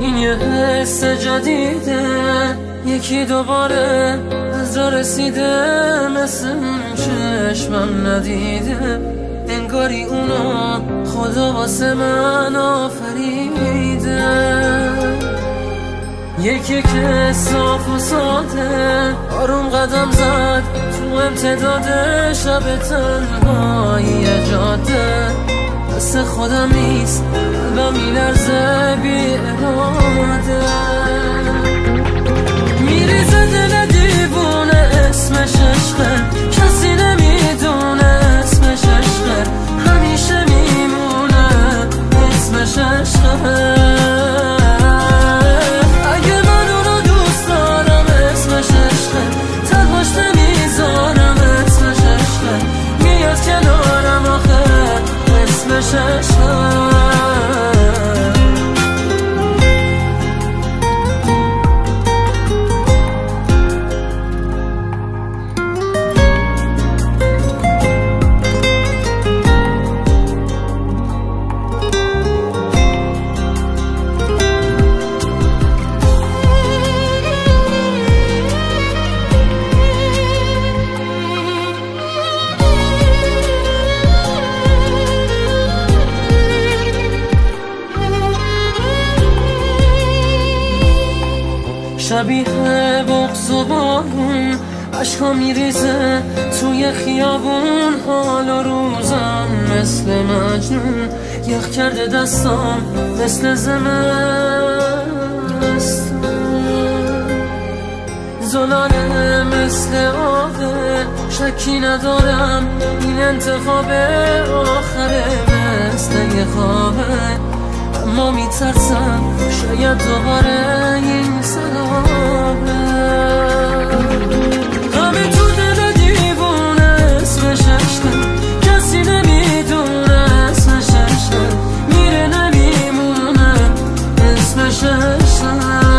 این یه حس جدیده، یکی دوباره از را رسیده، مثل اون چشمم ندیده، انگاری اونا خدا واسه من آفریده. یکی که صاف و ساده آروم قدم زد تو امتداد شب تنهایی جاده، مثل خودم نیست قلبم میلرزه بی اراده. میریزه دل دیوونه اسمش عشقه، کسی نمیدونه اسمش عشقه، همیشه میمونه اسمش عشقه. شبیه بغض و بارون عشقا میریزه توی خیابون، حال و روزم مثل مجنون، یخ کرده دستام مثل زمستون، زلاله مثل آبه، شکی ندارم این انتخاب آخره، مثل یه خوابه، اما میترسم شاید دوباره این سلامه. همه تو دل دیوونه اسمش عشقه، کسی نمیدونه اسمش عشقه، میره نمیمونه اسمش عشقه.